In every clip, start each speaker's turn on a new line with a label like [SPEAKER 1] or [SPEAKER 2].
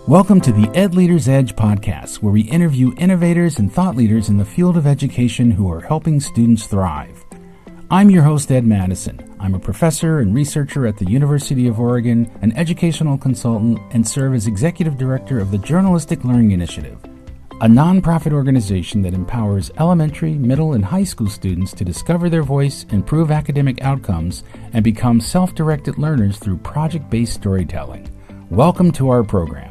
[SPEAKER 1] Welcome to the Ed Leader's Edge podcast, where we interview innovators and thought leaders in the field of education who are helping students thrive. I'm your host, Ed Madison. I'm a professor and researcher at the University of Oregon, an educational consultant, and serve as executive director of the Journalistic Learning Initiative, a nonprofit organization that empowers elementary, middle, and high school students to discover their voice, improve academic outcomes, and become self-directed learners through project-based storytelling. Welcome to our program.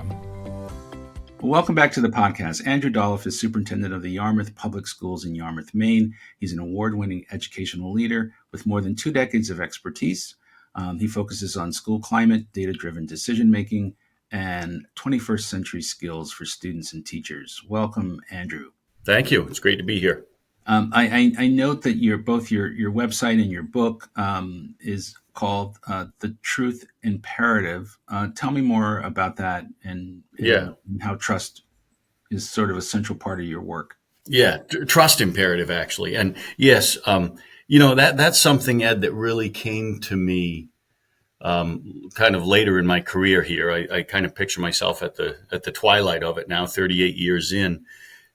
[SPEAKER 2] Welcome back to the podcast. Andrew Dolloff is superintendent of the Yarmouth Public Schools in Yarmouth, Maine. He's an award-winning educational leader with more than 2 decades of expertise. He focuses on school climate, data-driven decision-making, and 21st century skills for students and teachers. Welcome, Andrew.
[SPEAKER 3] Thank you. It's great to be here.
[SPEAKER 2] I note that your website and your book is called The Truth Imperative. Tell me more about that and how trust is sort of a central part of your work.
[SPEAKER 3] Yeah, trust imperative, actually. And yes, that's something, Ed, that really came to me kind of later in my career here. I kind of picture myself at the twilight of it now, 38 years in.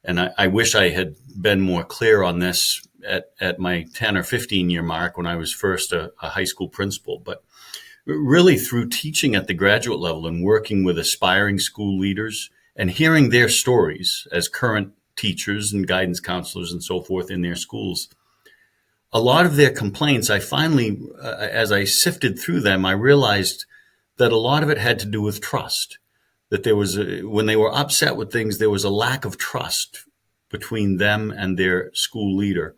[SPEAKER 3] And I wish I had been more clear on this at my 10 or 15 year mark when I was first a high school principal. But really through teaching at the graduate level and working with aspiring school leaders and hearing their stories as current teachers and guidance counselors and so forth in their schools, a lot of their complaints, I finally, as I sifted through them, I realized that a lot of it had to do with trust. That there was, when they were upset with things, there was a lack of trust between them and their school leader.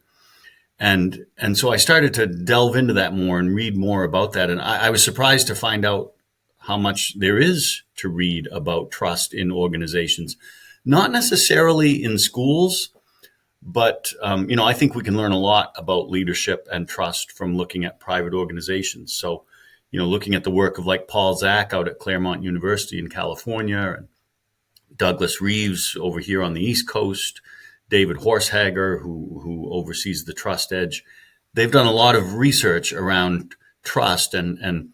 [SPEAKER 3] And so I started to delve into that more and read more about that. And I was surprised to find out how much there is to read about trust in organizations, not necessarily in schools, but, I think we can learn a lot about leadership and trust from looking at private organizations. So, looking at the work of like Paul Zak out at Claremont University in California, and Douglas Reeves over here on the East Coast, David Horsehager, who oversees the Trust Edge. They've done a lot of research around trust and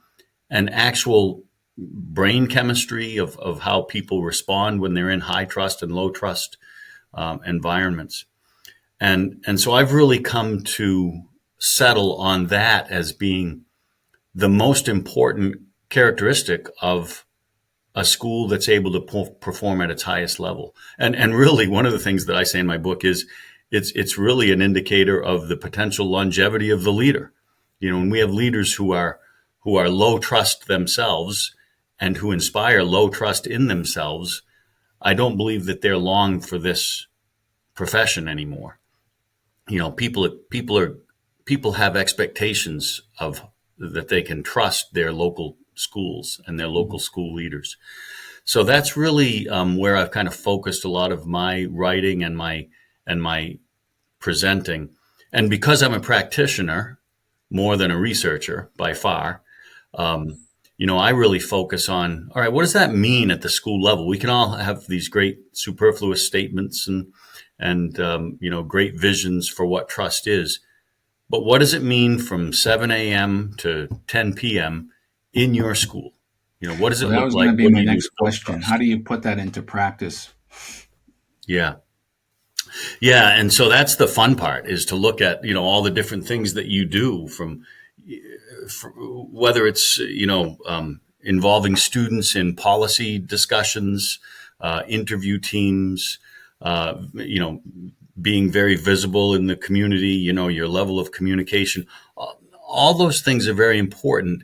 [SPEAKER 3] actual brain chemistry of how people respond when they're in high trust and low trust environments. And so I've really come to settle on that as being the most important characteristic of a school that's able to perform at its highest level. And really one of the things that I say in my book is it's really an indicator of the potential longevity of the leader. When we have leaders who are low trust themselves and who inspire low trust in themselves, I don't believe that they're long for this profession anymore. People have expectations of that they can trust their local schools and their local school leaders. So that's really where I've kind of focused a lot of my writing and my presenting. And because I'm a practitioner more than a researcher by far, I really focus on, all right, what does that mean at the school level? We can all have these great superfluous statements and great visions for what trust is. But what does it mean from 7 a.m. to 10 p.m. in your school? What does it look like? That was going to
[SPEAKER 2] be my next question. How do you put that into practice?
[SPEAKER 3] Yeah. And so that's the fun part, is to look at, all the different things that you do from whether it's, involving students in policy discussions, interview teams, being very visible in the community, your level of communication. All those things are very important.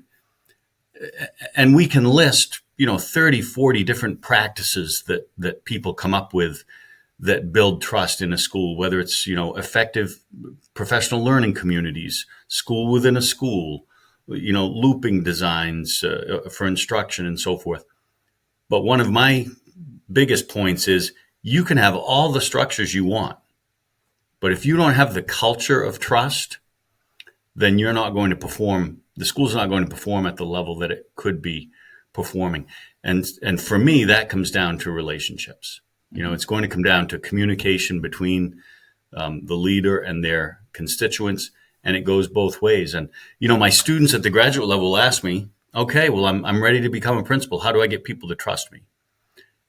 [SPEAKER 3] And we can list, 30, 40 different practices that people come up with that build trust in a school, whether it's, effective professional learning communities, school within a school, looping designs for instruction and so forth. But one of my biggest points is you can have all the structures you want, but if you don't have the culture of trust, then you're not going to perform. The school's not going to perform at the level that it could be performing. And for me, that comes down to relationships. It's going to come down to communication between the leader and their constituents, and it goes both ways. And, my students at the graduate level ask me, okay, well, I'm ready to become a principal. How do I get people to trust me?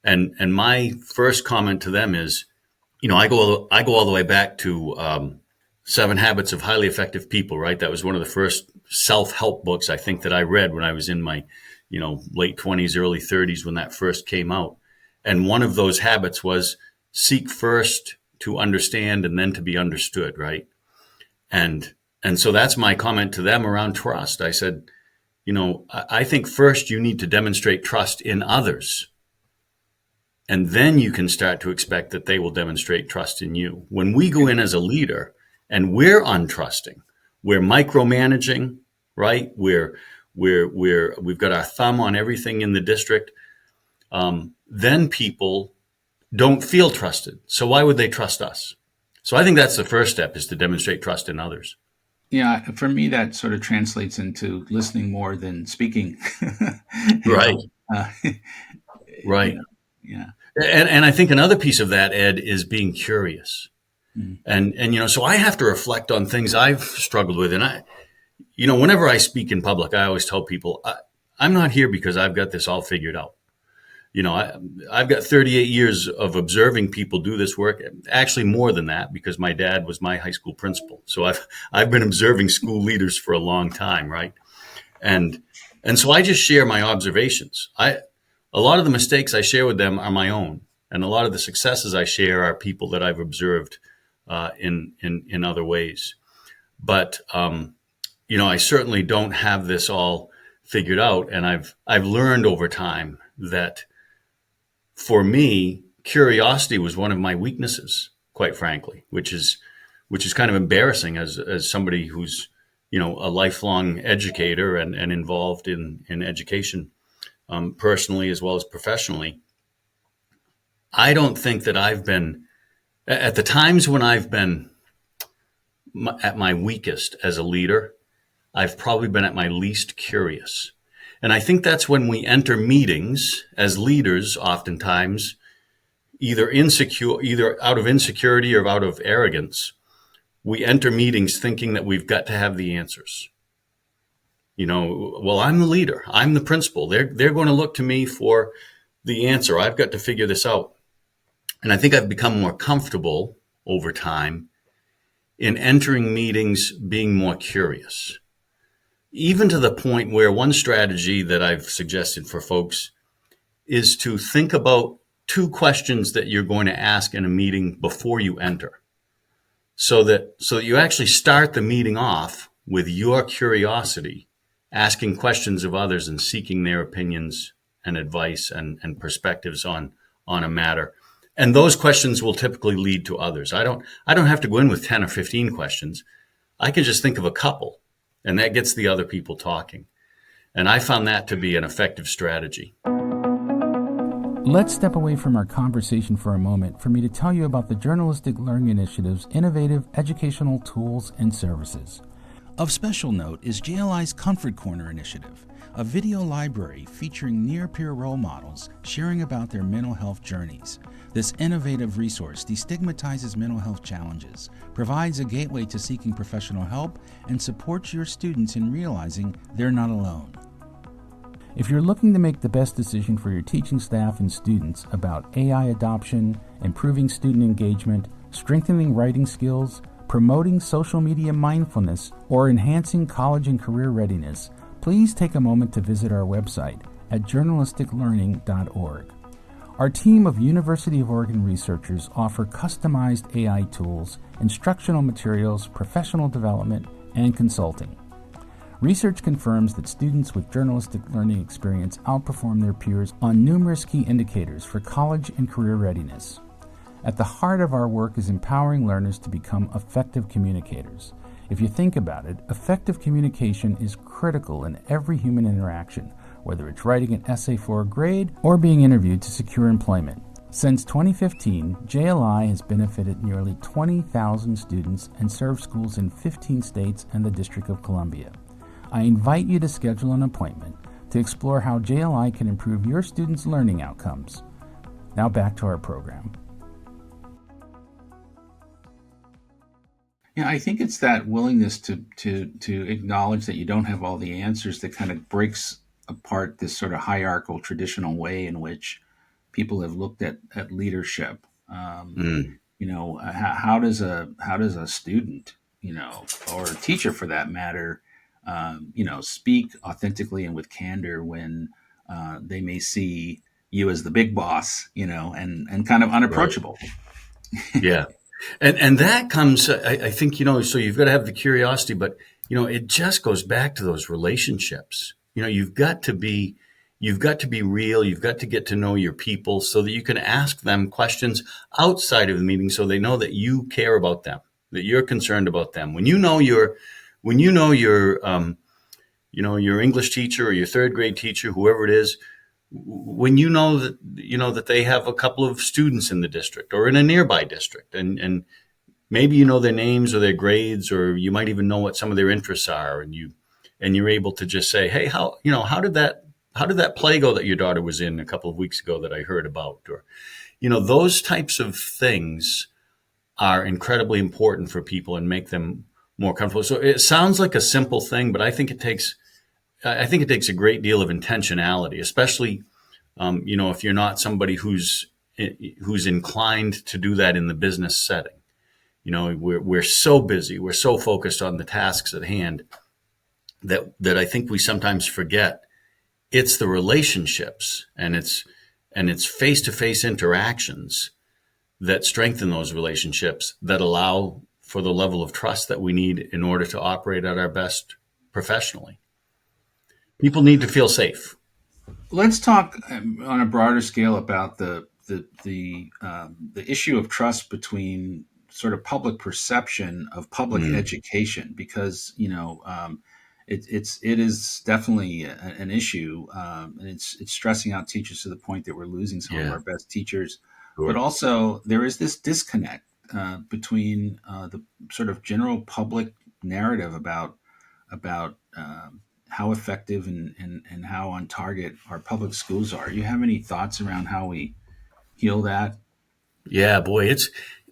[SPEAKER 3] And my first comment to them is, I go all the way back to 7 Habits of Highly Effective People. Right, that was one of the first self-help books I think that I read when I was in my late 20s, early 30s when that first came out. And one of those habits was seek first to understand and then to be understood. Right, and so that's my comment to them around trust. I said, I think first you need to demonstrate trust in others. And then you can start to expect that they will demonstrate trust in you. When we go in as a leader and we're untrusting, we're micromanaging, right? We've got our thumb on everything in the district. Then people don't feel trusted. So why would they trust us? So I think that's the first step, is to demonstrate trust in others.
[SPEAKER 2] Yeah, for me, that sort of translates into listening more than speaking.
[SPEAKER 3] Right. Right.
[SPEAKER 2] Yeah.
[SPEAKER 3] And I think another piece of that, Ed, is being curious. And so I have to reflect on things I've struggled with. And whenever I speak in public, I always tell people, I'm not here because I've got this all figured out. I've got 38 years of observing people do this work. Actually, more than that, because my dad was my high school principal. So I've been observing school leaders for a long time, right? And so I just share my observations. A lot of the mistakes I share with them are my own, and a lot of the successes I share are people that I've observed in other ways. But I certainly don't have this all figured out, and I've learned over time that for me, curiosity was one of my weaknesses, quite frankly, which is kind of embarrassing as somebody who's a lifelong educator and involved in education. Personally as well as professionally. I don't think that I've been, at the times when I've been at my weakest as a leader, I've probably been at my least curious. And I think that's when we enter meetings as leaders, oftentimes, either out of insecurity or out of arrogance, we enter meetings thinking that we've got to have the answers. Well, I'm the leader. I'm the principal. They're going to look to me for the answer. I've got to figure this out. And I think I've become more comfortable over time in entering meetings being more curious, even to the point where one strategy that I've suggested for folks is to think about 2 questions that you're going to ask in a meeting before you enter, so that you actually start the meeting off with your curiosity, asking questions of others and seeking their opinions and advice and perspectives on a matter. And those questions will typically lead to others. I don't have to go in with 10 or 15 questions. I can just think of a couple, and that gets the other people talking. And I found that to be an effective strategy.
[SPEAKER 1] Let's step away from our conversation for a moment for me to tell you about the Journalistic Learning Initiative's innovative educational tools and services. Of special note is JLI's Comfort Corner initiative, a video library featuring near-peer role models sharing about their mental health journeys. This innovative resource destigmatizes mental health challenges, provides a gateway to seeking professional help, and supports your students in realizing they're not alone. If you're looking to make the best decision for your teaching staff and students about AI adoption, improving student engagement, strengthening writing skills, promoting social media mindfulness, or enhancing college and career readiness, please take a moment to visit our website at journalisticlearning.org. Our team of University of Oregon researchers offer customized AI tools, instructional materials, professional development, and consulting. Research confirms that students with journalistic learning experience outperform their peers on numerous key indicators for college and career readiness. At the heart of our work is empowering learners to become effective communicators. If you think about it, effective communication is critical in every human interaction, whether it's writing an essay for a grade or being interviewed to secure employment. Since 2015, JLI has benefited nearly 20,000 students and served schools in 15 states and the District of Columbia. I invite you to schedule an appointment to explore how JLI can improve your students' learning outcomes. Now back to our program.
[SPEAKER 2] Yeah, I think it's that willingness to acknowledge that you don't have all the answers that kind of breaks apart this sort of hierarchical traditional way in which people have looked at leadership.
[SPEAKER 3] Mm,
[SPEAKER 2] How does a student, or a teacher for that matter, speak authentically and with candor when they may see you as the big boss, and kind of
[SPEAKER 3] right.
[SPEAKER 2] unapproachable.
[SPEAKER 3] Yeah. And that comes, I think, so you've got to have the curiosity, but, it just goes back to those relationships. You've got to be real. You've got to get to know your people so that you can ask them questions outside of the meeting so they know that you care about them, that you're concerned about them. When your English teacher or your third grade teacher, whoever it is, when that they have a couple of students in the district or in a nearby district, and maybe you know their names or their grades, or you might even know what some of their interests are, and you're able to just say, hey, how did that play go that your daughter was in a couple of weeks ago that I heard about? Or those types of things are incredibly important for people and make them more comfortable. So it sounds like a simple thing, but I think it takes a great deal of intentionality, especially if you're not somebody who's inclined to do that in the business setting. We're so busy, we're so focused on the tasks at hand that I think we sometimes forget it's the relationships and it's face-to-face interactions that strengthen those relationships, that allow for the level of trust that we need in order to operate at our best professionally. People need to feel safe.
[SPEAKER 2] Let's talk on a broader scale about the issue of trust between sort of public perception of public
[SPEAKER 3] Mm,
[SPEAKER 2] education, because it is definitely an issue, and it's stressing out teachers to the point that we're losing some of
[SPEAKER 3] yeah,
[SPEAKER 2] our best teachers. But
[SPEAKER 3] sure.
[SPEAKER 2] also there is this disconnect between the sort of general public narrative about how effective and how on target our public schools are. You have any thoughts around how we heal that?
[SPEAKER 3] Yeah, boy,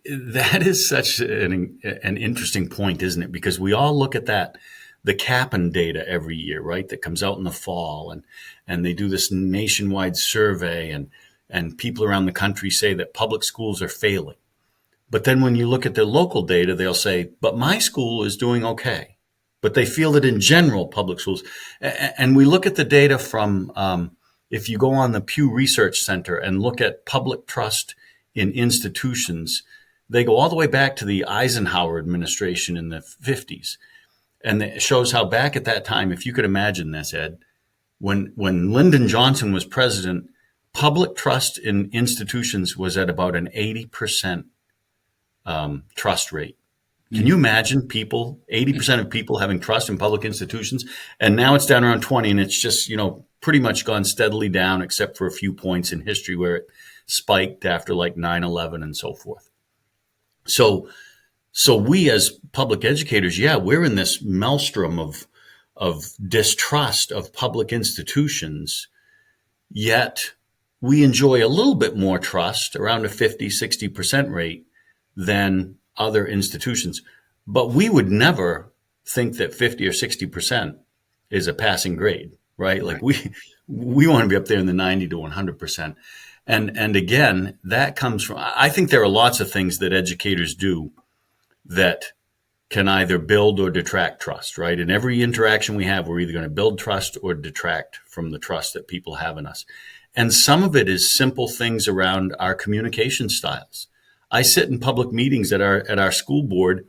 [SPEAKER 3] that is such an interesting point, isn't it? Because we all look at the Kaplan data every year, right? That comes out in the fall, and they do this nationwide survey, and people around the country say that public schools are failing. But then when you look at their local data, they'll say, but my school is doing okay. But they feel that in general, public schools, and we look at the data from, if you go on the Pew Research Center and look at public trust in institutions, they go all the way back to the Eisenhower administration in the 50s. And it shows how back at that time, if you could imagine this, Ed, when Lyndon Johnson was president, public trust in institutions was at about an 80% trust rate. Can you
[SPEAKER 2] Mm.
[SPEAKER 3] imagine 80% of people having trust in public institutions? And now it's down around 20, and it's just, pretty much gone steadily down, except for a few points in history where it spiked after like 9/11 and so forth. So we as public educators, yeah, we're in this maelstrom of distrust of public institutions, yet we enjoy a little bit more trust, around a 50-60% rate, than other institutions. But we would never think that 50 or 60% is a passing grade, right? Like
[SPEAKER 2] Right.
[SPEAKER 3] we want to be up there in the 90 to 100%. And again, that comes from, I think there are lots of things that educators do that can either build or detract trust, right? In every interaction we have, we're either going to build trust or detract from the trust that people have in us. And some of it is simple things around our communication styles. I sit in public meetings at our school board,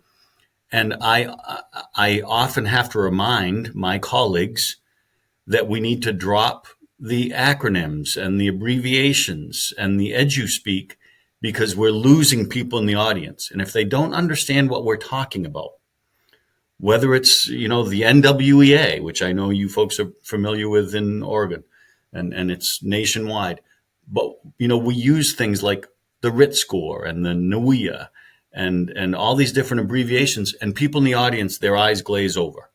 [SPEAKER 3] and I often have to remind my colleagues that we need to drop the acronyms and the abbreviations and the edu-speak, because we're losing people in the audience. And if they don't understand what we're talking about, whether it's, the NWEA, which I know you folks are familiar with in Oregon, and it's nationwide, but, we use things like the RIT score and the NWEA and all these different abbreviations, and people in the audience, their eyes glaze over.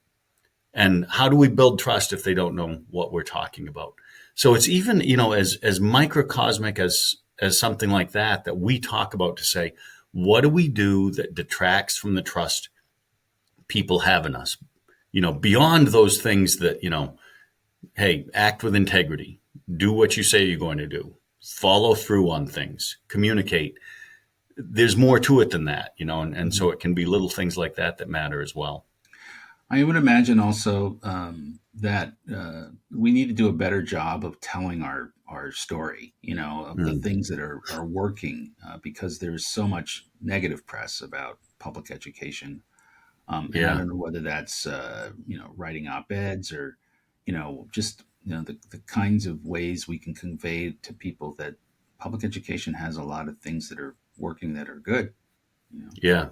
[SPEAKER 3] And how do we build trust if they don't know what we're talking about? So it's even, as microcosmic as something like that we talk about, to say, what do we do that detracts from the trust people have in us? Beyond those things that, hey, act with integrity, do what you say you're going to do, follow through on things, communicate. There's more to it than that, and so it can be little things like that matter as well.
[SPEAKER 2] I would imagine also that we need to do a better job of telling our story, of the things that are working, because there's so much negative press about public education. And I
[SPEAKER 3] Yeah.
[SPEAKER 2] don't know whether that's, writing op-eds or, just, the kinds of ways we can convey to people that public education has a lot of things that are working that are good.
[SPEAKER 3] Yeah.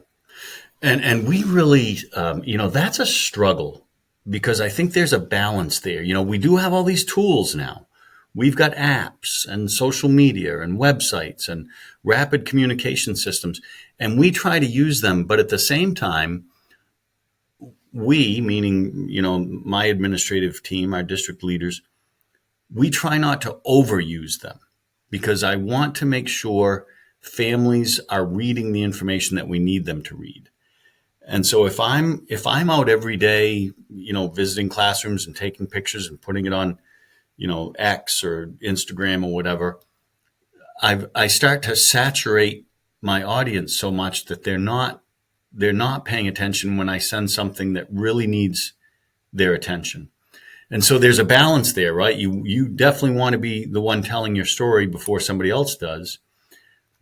[SPEAKER 3] And we really, that's a struggle because I think there's a balance there. We do have all these tools now. We've got apps and social media and websites and rapid communication systems, and we try to use them. But at the same time, we, meaning, my administrative team, our district leaders, we try not to overuse them because I want to make sure families are reading the information that we need them to read. And so if I'm out every day, visiting classrooms and taking pictures and putting it on, X or Instagram or whatever, I start to saturate my audience so much that they're not paying attention when I send something that really needs their attention. And so there's a balance there, right? You definitely want to be the one telling your story before somebody else does,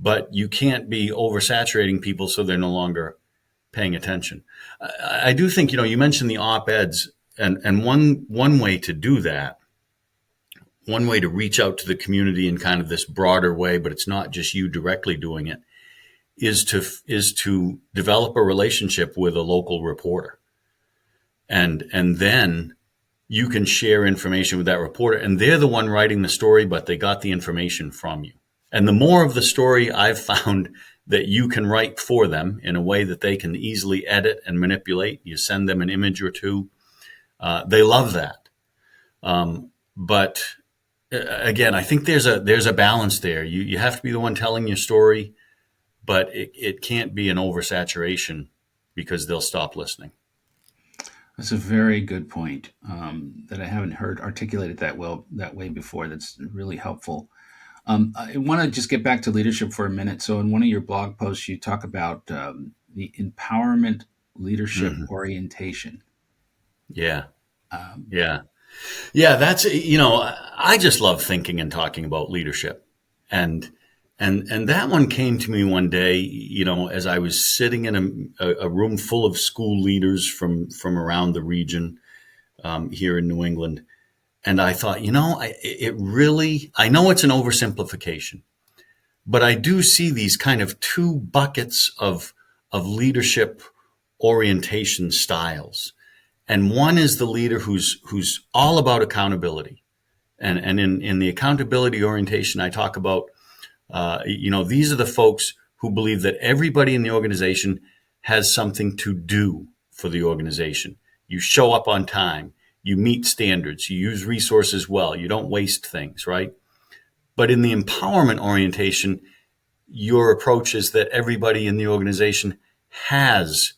[SPEAKER 3] but you can't be oversaturating people so they're no longer paying attention. I do think, you mentioned the op-eds, and one way to do that, one way to reach out to the community in kind of this broader way, but it's not just you directly doing it, is to develop a relationship with a local reporter. And then you can share information with that reporter, and they're the one writing the story, but they got the information from you. And the more of the story I've found that you can write for them in a way that they can easily edit and manipulate, you send them an image or two, they love that. But again, I think there's a balance there. You have to be the one telling your story, but it can't be an oversaturation because they'll stop listening.
[SPEAKER 2] That's a very good point that I haven't heard articulated that way before. That's really helpful. I want to just get back to leadership for a minute. So in one of your blog posts, you talk about the empowerment leadership orientation.
[SPEAKER 3] Yeah. Yeah. That's, I just love thinking and talking about leadership. And that one came to me one day, as I was sitting in a room full of school leaders from around the region here in New England. And I thought, I know it's an oversimplification, but I do see these kind of two buckets of leadership orientation styles. And one is the leader who's all about accountability. And in the accountability orientation, I talk about, these are the folks who believe that everybody in the organization has something to do for the organization. You show up on time. You meet standards, you use resources well, you don't waste things, right? But in the empowerment orientation, your approach is that everybody in the organization has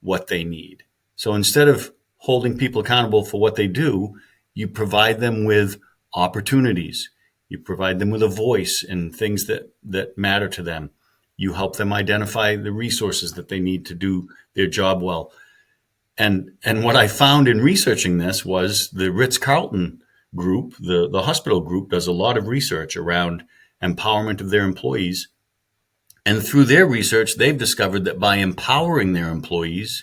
[SPEAKER 3] what they need. So instead of holding people accountable for what they do, you provide them with opportunities. You provide them with a voice in things that matter to them. You help them identify the resources that they need to do their job well. And what I found in researching this was the Ritz-Carlton group, the hospital group, does a lot of research around empowerment of their employees. And through their research, they've discovered that by empowering their employees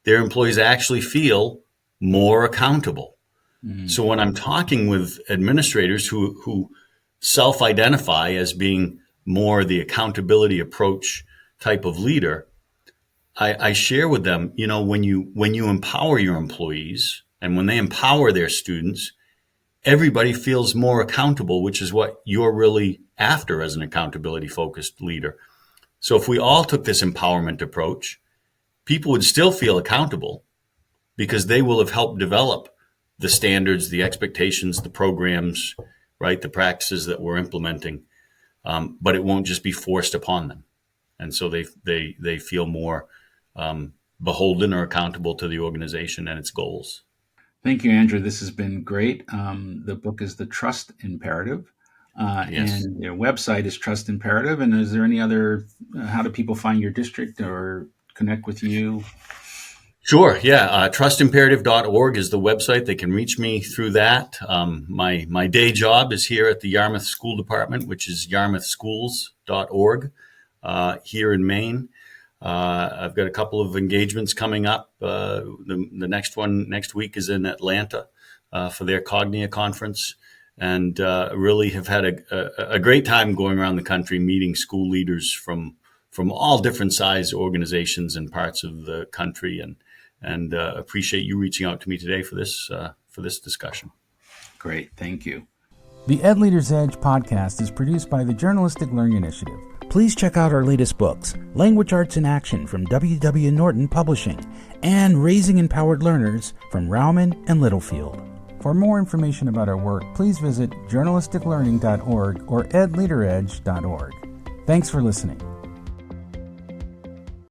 [SPEAKER 3] actually feel more accountable. Mm-hmm. So when I'm talking with administrators who self-identify as being more the accountability approach type of leader, I share with them, when you empower your employees and when they empower their students, everybody feels more accountable, which is what you're really after as an accountability focused leader. So if we all took this empowerment approach, people would still feel accountable because they will have helped develop the standards, the expectations, the programs, right, the practices that we're implementing, but it won't just be forced upon them. And so they feel more beholden or accountable to the organization and its goals.
[SPEAKER 2] Thank you, Andrew. This has been great. The book is The Trust Imperative.
[SPEAKER 3] Yes.
[SPEAKER 2] And their website is Trust Imperative. And is there any other, how do people find your district or connect with you?
[SPEAKER 3] Sure. Yeah. Trustimperative.org is the website. They can reach me through that. My day job is here at the Yarmouth School Department, which is yarmouthschools.org here in Maine. I've got a couple of engagements coming up. The next one next week is in Atlanta for their Cognia conference, and really have had a great time going around the country meeting school leaders from all different size organizations and parts of the country, and appreciate you reaching out to me today for this discussion.
[SPEAKER 2] Great, thank you.
[SPEAKER 1] The Ed Leader's Edge podcast is produced by the Journalistic Learning Initiative. Please check out our latest books, Language Arts in Action from W.W. Norton Publishing, and Raising Empowered Learners from Rauman and Littlefield. For more information about our work, please visit journalisticlearning.org or edleaderedge.org. Thanks for listening.